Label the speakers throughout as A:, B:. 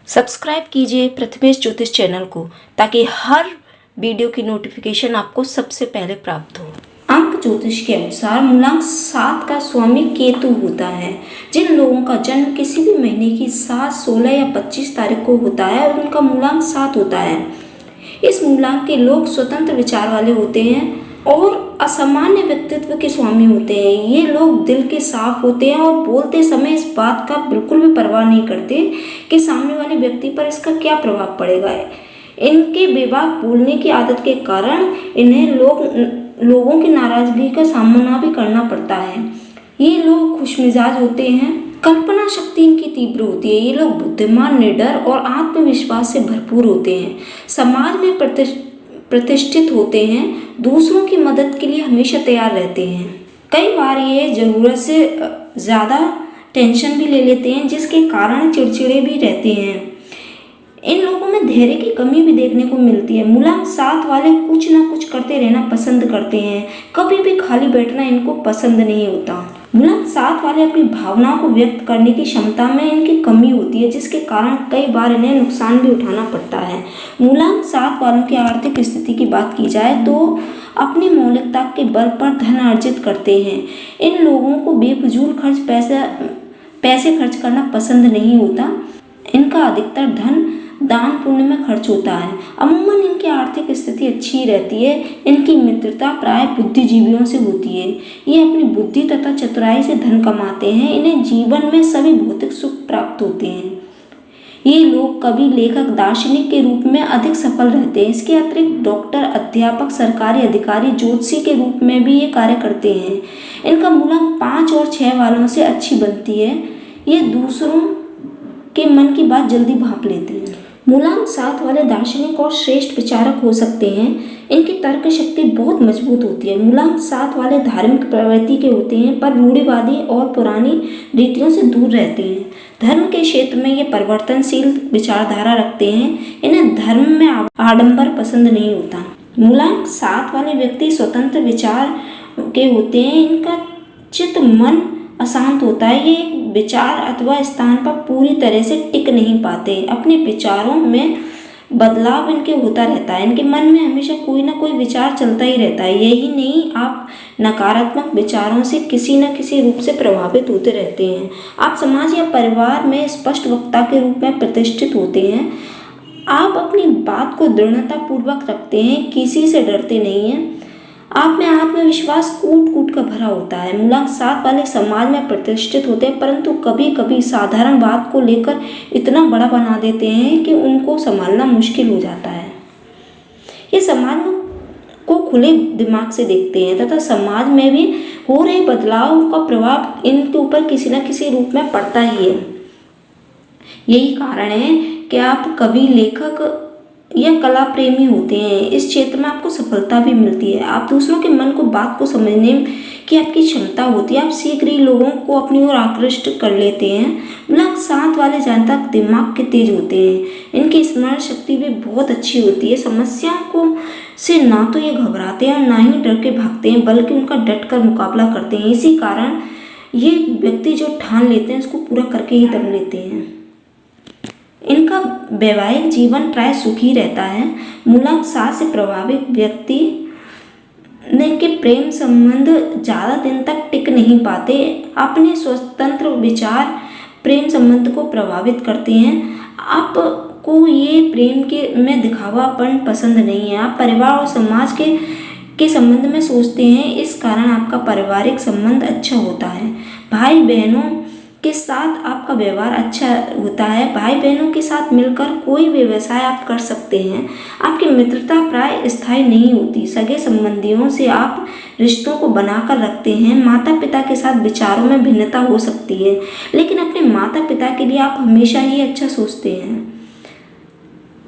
A: Subscribe कीजिए प्रथमेश ज्योतिष channel को ताकि हर वीडियो की नोटिफिकेशन आपको सबसे पहले प्राप्त हो। अंक ज्योतिष के अनुसार मूलांक 7 का स्वामी केतु होता है। जिन लोगों का जन्म किसी भी महीने की 7, 16 या 25 तारीख को होता है और उनका मूलांक 7 होता है, इस मूलांक के लोग स्वतंत्र विचार वाले होते हैं और असामान्य व्यक्तित्व के स्वामी होते हैं। ये लोग दिल के साफ होते हैं और बोलते समय इस बात का बिल्कुल भी परवाह नहीं करते कि सामने वाले व्यक्ति पर इसका क्या प्रभाव पड़ेगा। इनके बेबाक बोलने की आदत के कारण इन्हें लोगों की नाराजगी का सामना भी करना पड़ता है। ये लोग खुशमिजाज होते हैं, कल्पना शक्ति इनकी तीव्र होती है। ये लोग बुद्धिमान, निडर और आत्मविश्वास से भरपूर होते हैं। समाज में प्रतिष्ठित होते हैं, दूसरों की मदद के लिए हमेशा तैयार रहते हैं। कई बार ये ज़रूरत से ज़्यादा टेंशन भी ले लेते हैं, जिसके कारण चिड़चिड़े भी रहते हैं। इन लोगों में धैर्य की कमी भी देखने को मिलती है। मूलांक 7 वाले कुछ ना कुछ करते रहना पसंद करते हैं, कभी भी खाली बैठना इनको पसंद नहीं होता। मूलांक 7 वाले अपनी भावनाओं को व्यक्त करने की क्षमता में इनकी कमी होती है, जिसके कारण कई बार इन्हें नुकसान भी उठाना पड़ता है। मूलांक 7 वालों की आर्थिक स्थिति की बात की जाए तो अपनी मौलिकता के बल पर धन अर्जित करते हैं। इन लोगों को बेफिजूल पैसे खर्च करना पसंद नहीं होता। इनका अधिकतर धन दान पुण्य में खर्च होता है। अमूमन इनकी आर्थिक स्थिति अच्छी रहती है। इनकी मित्रता प्राय बुद्धिजीवियों से होती है। ये अपनी बुद्धि तथा चतुराई से धन कमाते हैं। इन्हें जीवन में सभी भौतिक सुख प्राप्त होते हैं। ये लोग कवि, लेखक, दार्शनिक के रूप में अधिक सफल रहते हैं। इसके अतिरिक्त डॉक्टर, अध्यापक, सरकारी अधिकारी, ज्योतिषी के रूप में भी ये कार्य करते हैं। इनका मूलांक 5 और 6 वालों से अच्छी बनती है। ये दूसरों के मन की बात जल्दी भांप लेते हैं। मूलांक 7 वाले दार्शनिक और श्रेष्ठ विचारक हो सकते हैं। इनकी तर्क शक्ति बहुत मजबूत होती है। मूलांक 7 वाले धार्मिक प्रवृत्ति के होते हैं, पर रूढ़िवादी और पुरानी रीतियों से दूर रहते हैं। धर्म के क्षेत्र में ये परिवर्तनशील विचारधारा रखते हैं। इन्हें धर्म में आडंबर पसंद नहीं होता। मूलांक 7 वाले व्यक्ति स्वतंत्र विचार के होते हैं। इनका चित्त, मन अशांत होता है। ये विचार अथवा स्थान पर पूरी तरह से टिक नहीं पाते। अपने विचारों में बदलाव इनके होता रहता है। इनके मन में हमेशा कोई ना कोई विचार चलता ही रहता है। यही नहीं, आप नकारात्मक विचारों से किसी न किसी रूप से प्रभावित होते रहते हैं। आप समाज या परिवार में स्पष्ट वक्ता के रूप में प्रतिष्ठित होते हैं। आप अपनी बात को दृढ़ता पूर्वक रखते हैं, किसी से डरते नहीं हैं। आप में आत्मविश्वास कूट कूट कर भरा होता है। मूलांक 7 वाले समाज में प्रतिष्ठित होते हैं, परंतु कभी कभी साधारण बात को लेकर इतना बड़ा बना देते हैं कि उनको संभालना मुश्किल हो जाता है। ये समाज को खुले दिमाग से देखते हैं तथा समाज में भी हो रहे बदलाव का प्रभाव इनके ऊपर किसी न किसी रूप में पड़ता ही है। यही कारण है कि आप कवि, लेखक या कला प्रेमी होते हैं। इस क्षेत्र में आपको सफलता भी मिलती है। आप दूसरों के मन को, बात को समझने की आपकी क्षमता होती है। आप शीघ्र ही लोगों को अपनी ओर आकृष्ट कर लेते हैं। मूलांक 7 वाले जातक दिमाग के तेज होते हैं। इनकी स्मरण शक्ति भी बहुत अच्छी होती है। समस्याओं को से ना तो ये घबराते हैं और ना ही डर के भागते हैं, बल्कि उनका डट कर मुकाबला करते हैं। इसी कारण ये व्यक्ति जो ठान लेते हैं उसको पूरा करके ही दम लेते हैं। इनका वैवाहिक जीवन प्राय सुखी रहता है। मूलांक 7 से प्रभावित व्यक्ति के प्रेम संबंध ज़्यादा दिन तक टिक नहीं पाते। अपने स्वतंत्र विचार प्रेम संबंध को प्रभावित करते हैं। आपको ये प्रेम में दिखावापन पसंद नहीं है। आप परिवार और समाज के संबंध में सोचते हैं। इस कारण आपका पारिवारिक संबंध अच्छा होता है। भाई बहनों के साथ आपका व्यवहार अच्छा होता है। भाई बहनों के साथ मिलकर कोई भी व्यवसाय आप कर सकते हैं। आपकी मित्रता प्राय स्थायी नहीं होती। सगे संबंधियों से आप रिश्तों को बनाकर रखते हैं। माता पिता के साथ विचारों में भिन्नता हो सकती है, लेकिन अपने माता पिता के लिए आप हमेशा ही अच्छा सोचते हैं।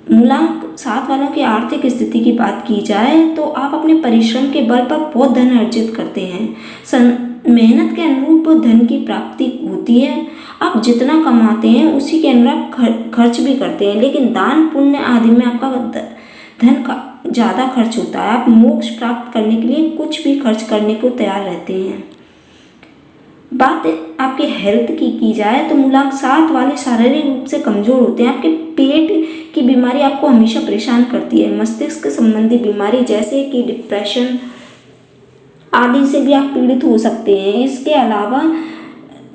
A: मूलांक 7 वालों की आर्थिक स्थिति की बात की जाए तो आप अपने परिश्रम के बल पर बहुत धन अर्जित करते हैं। मेहनत के अनुरूप धन की प्राप्ति होती है। आप जितना कमाते हैं उसी के अनुरूप खर्च भी करते हैं, लेकिन दान पुण्य आदि में आपका धन का ज़्यादा खर्च होता है। आप मोक्ष प्राप्त करने के लिए कुछ भी खर्च करने को तैयार रहते हैं। बात आपके हेल्थ की जाए तो मूलांक 7 वाले शारीरिक रूप से कमजोर होते हैं। आपके पेट की बीमारी आपको हमेशा परेशान करती है। मस्तिष्क संबंधी बीमारी जैसे कि डिप्रेशन आदि से भी आप पीड़ित हो सकते हैं। इसके अलावा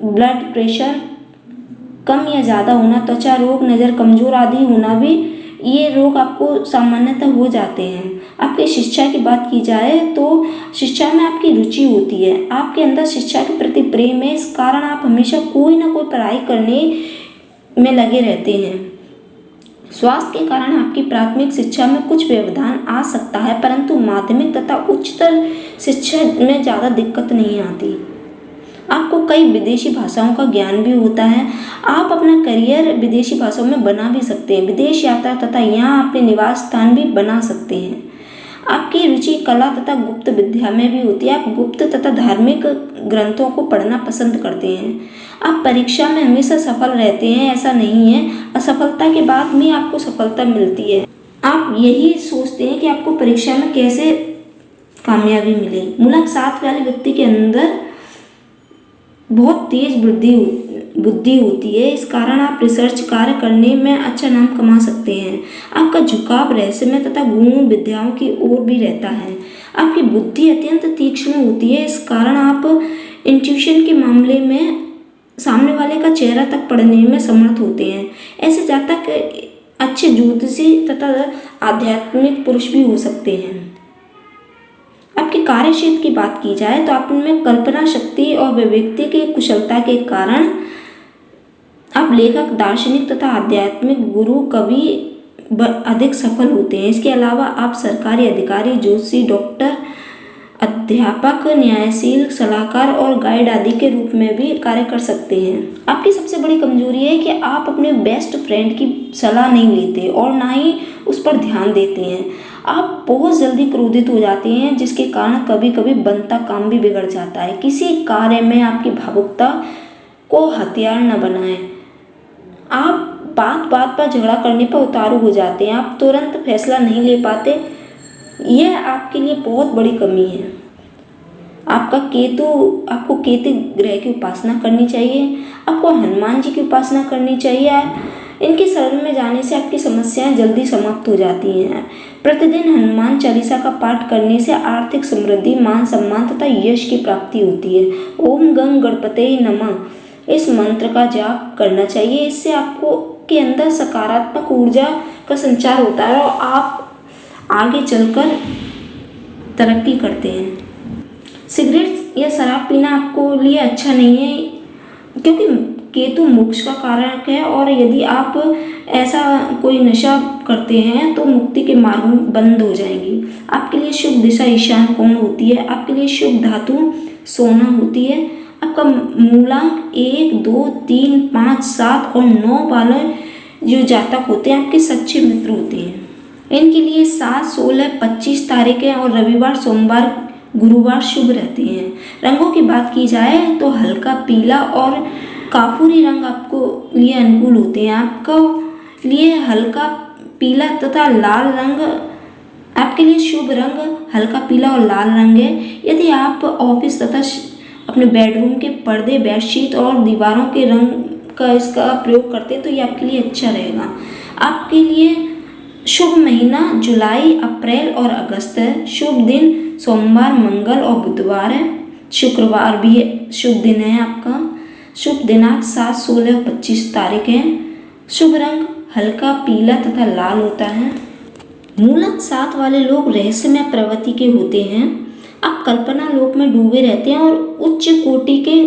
A: ब्लड प्रेशर कम या ज़्यादा होना, त्वचा रोग, नज़र कमजोर आदि होना भी, ये रोग आपको सामान्यतः हो जाते हैं। आपकी शिक्षा की बात की जाए तो शिक्षा में आपकी रुचि होती है, आपके अंदर शिक्षा के प्रति प्रेम है, इस कारण आप हमेशा कोई ना कोई पढ़ाई करने में लगे रहते हैं। स्वास्थ्य के कारण आपकी प्राथमिक शिक्षा में कुछ व्यवधान आ सकता है, परंतु माध्यमिक तथा उच्चतर शिक्षा में ज़्यादा दिक्कत नहीं आती। आपको कई विदेशी भाषाओं का ज्ञान भी होता है। आप अपना करियर विदेशी भाषाओं में बना भी सकते हैं। विदेश यात्रा तथा यहाँ अपने निवास स्थान भी बना सकते हैं। आपकी रुचि कला तथा गुप्त विद्या में भी होती है। आप गुप्त तथा धार्मिक ग्रंथों को पढ़ना पसंद करते हैं। आप परीक्षा में हमेशा सफल रहते हैं, ऐसा नहीं है, असफलता के बाद भी आपको सफलता मिलती है। आप यही सोचते हैं कि आपको परीक्षा में कैसे कामयाबी मिले। मूलांक 7 वाले व्यक्ति के अंदर बहुत तेज बुद्धि होती है, इस कारण आप रिसर्च कार्य करने में अच्छा नाम कमा सकते हैं। आपका झुकाव रहस्यमय तथा गूढ़ विद्याओं की ओर भी रहता है। आपकी बुद्धि अत्यंत तीक्ष्ण होती है, इस कारण आप इंट्यूशन के मामले में सामने वाले का चेहरा तक पढ़ने में समर्थ होते हैं। ऐसे जातक अच्छे ज्योतिषी तथा आध्यात्मिक पुरुष भी हो सकते हैं। आपके कार्य क्षेत्र की बात की जाए तो आप इनमें कल्पना शक्ति और विवेक की कुशलता के कारण आप लेखक, दार्शनिक तथा आध्यात्मिक गुरु, कवि अधिक सफल होते हैं। इसके अलावा आप सरकारी अधिकारी, ज्योतिषी, डॉक्टर, अध्यापक, न्यायशील, सलाहकार और गाइड आदि के रूप में भी कार्य कर सकते हैं। आपकी सबसे बड़ी कमजोरी है कि आप अपने बेस्ट फ्रेंड की सलाह नहीं लेते और ना ही उस पर ध्यान देते हैं। आप बहुत जल्दी क्रोधित हो जाते हैं, जिसके कारण कभी कभी बनता काम भी बिगड़ जाता है। किसी कार्य में आपकी भावुकता को हथियार न बनाएं। आप बात बात पर झगड़ा करने पर उतारू हो जाते हैं। आप तुरंत फैसला नहीं ले पाते, यह आपके लिए बहुत बड़ी कमी है। आपको केतु ग्रह की उपासना करनी चाहिए। आपको हनुमान जी की उपासना करनी चाहिए। इनके शरण में जाने से आपकी समस्याएं जल्दी समाप्त हो जाती हैं। प्रतिदिन हनुमान चालीसा का पाठ करने से आर्थिक समृद्धि, मान सम्मान तथा यश की प्राप्ति होती है। ओम गं गणपते नमः इस मंत्र का जाप करना चाहिए। इससे आपको के अंदर सकारात्मक ऊर्जा का संचार होता है और आप आगे चलकर तरक्की करते हैं। सिगरेट या शराब पीना आपको लिए अच्छा नहीं है, क्योंकि केतु मोक्ष का कारक है और यदि आप ऐसा कोई नशा करते हैं तो मुक्ति के मार्ग बंद हो जाएंगी। आपके लिए शुभ दिशा ईशान कोण होती है। आपके लिए शुभ धातु सोना होती है। आपका मूलांक 1, 2, 3, 5, 7 और 9 वाले जो जातक होते हैं आपके सच्चे मित्र होते हैं। इनके लिए 7, 16, 25 तारीखें और रविवार, सोमवार, गुरुवार शुभ रहते हैं। रंगों की बात की जाए तो हल्का पीला और काफूरी रंग आपको लिए अनुकूल होते हैं। आपको लिए हल्का पीला तथा लाल रंग आपके लिए शुभ रंग हल्का पीला और लाल रंग है। यदि आप ऑफिस तथा अपने बेडरूम के पर्दे, बेडशीट और दीवारों के रंग का इसका प्रयोग करते हैं तो ये आपके लिए अच्छा रहेगा। आपके लिए शुभ महीना जुलाई, अप्रैल और अगस्त है। शुभ दिन सोमवार, मंगल और बुधवार है। शुक्रवार भी शुभ दिन है आपका। शुभ दिनांक 7, 16 और 25 तारीख है। शुभ रंग हल्का पीला तथा लाल होता है। मूलांक 7 वाले लोग रहस्यमय प्रवृत्ति के होते हैं। आप कल्पना लोक में डूबे रहते हैं और उच्च कोटि के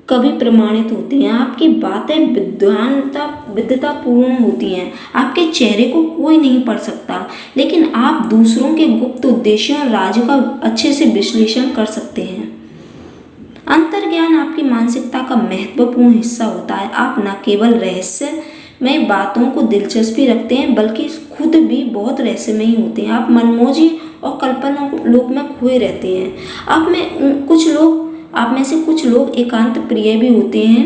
A: कवि प्रमाणित होते हैं। आपकी बातें विद्वतापूर्ण होती हैं। आपके चेहरे को कोई नहीं पढ़ सकता, लेकिन आप दूसरों के गुप्त उद्देश्यों और राज का अच्छे से विश्लेषण कर सकते हैं। अंतर्ज्ञान आपकी मानसिकता का महत्वपूर्ण हिस्सा होता है। आप न केवल रहस्यमय बातों को दिलचस्पी रखते हैं, बल्कि खुद भी बहुत रहस्यमयी होते हैं। आप मनमोजी और कल्पना लोक में खोए रहते हैं। आप में से कुछ लोग एकांत प्रिय भी होते हैं।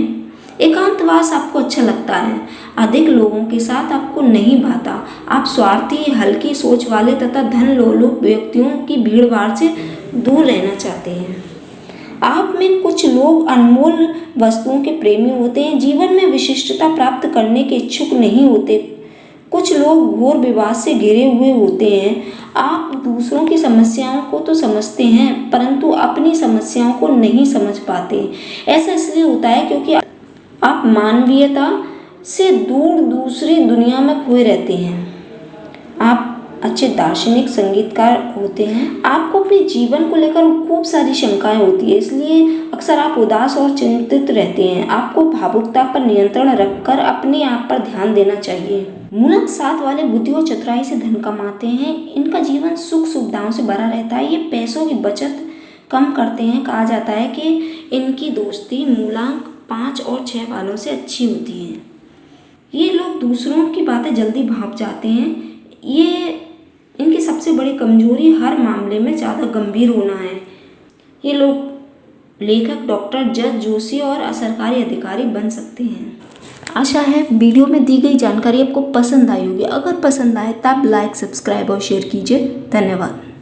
A: एकांतवास आपको अच्छा लगता है। अधिक लोगों के साथ आपको नहीं भाता। आप स्वार्थी, हल्की सोच वाले तथा धन लोलुप व्यक्तियों की भीड़ भाड़ से दूर रहना चाहते हैं। आप में कुछ लोग अनमोल वस्तुओं के प्रेमी होते हैं, जीवन में विशिष्टता प्राप्त करने के इच्छुक नहीं होते। कुछ लोग घोर विवाद से घिरे हुए होते हैं। आप दूसरों की समस्याओं को तो समझते हैं, परंतु अपनी समस्याओं को नहीं समझ पाते। ऐसा इसलिए होता है क्योंकि आप मानवीयता से दूर दूसरी दुनिया में खोए रहते हैं। आप अच्छे दार्शनिक संगीतकार होते हैं। आपको अपने जीवन को लेकर खूब सारी शंकाएं होती है, इसलिए अक्सर आप उदास और चिंतित रहते हैं। आपको भावुकता पर नियंत्रण रखकर अपने आप पर ध्यान देना चाहिए। मूलक 7 वाले बुद्धि और चतुराई से धन कमाते हैं। इनका जीवन सुख सुविधाओं से भरा रहता है। ये पैसों की बचत कम करते हैं। कहा जाता है कि इनकी दोस्ती मूलांक 5 और 6 वालों से अच्छी होती है। ये लोग दूसरों की बातें जल्दी भांप जाते हैं। ये इनकी सबसे बड़ी कमजोरी हर मामले में ज़्यादा गंभीर होना है। ये लोग लेखक, डॉक्टर, जज, जोशी और सरकारी अधिकारी बन सकते हैं। आशा है वीडियो में दी गई जानकारी आपको पसंद आई होगी। अगर पसंद आए तब लाइक, सब्सक्राइब और शेयर कीजिए। धन्यवाद।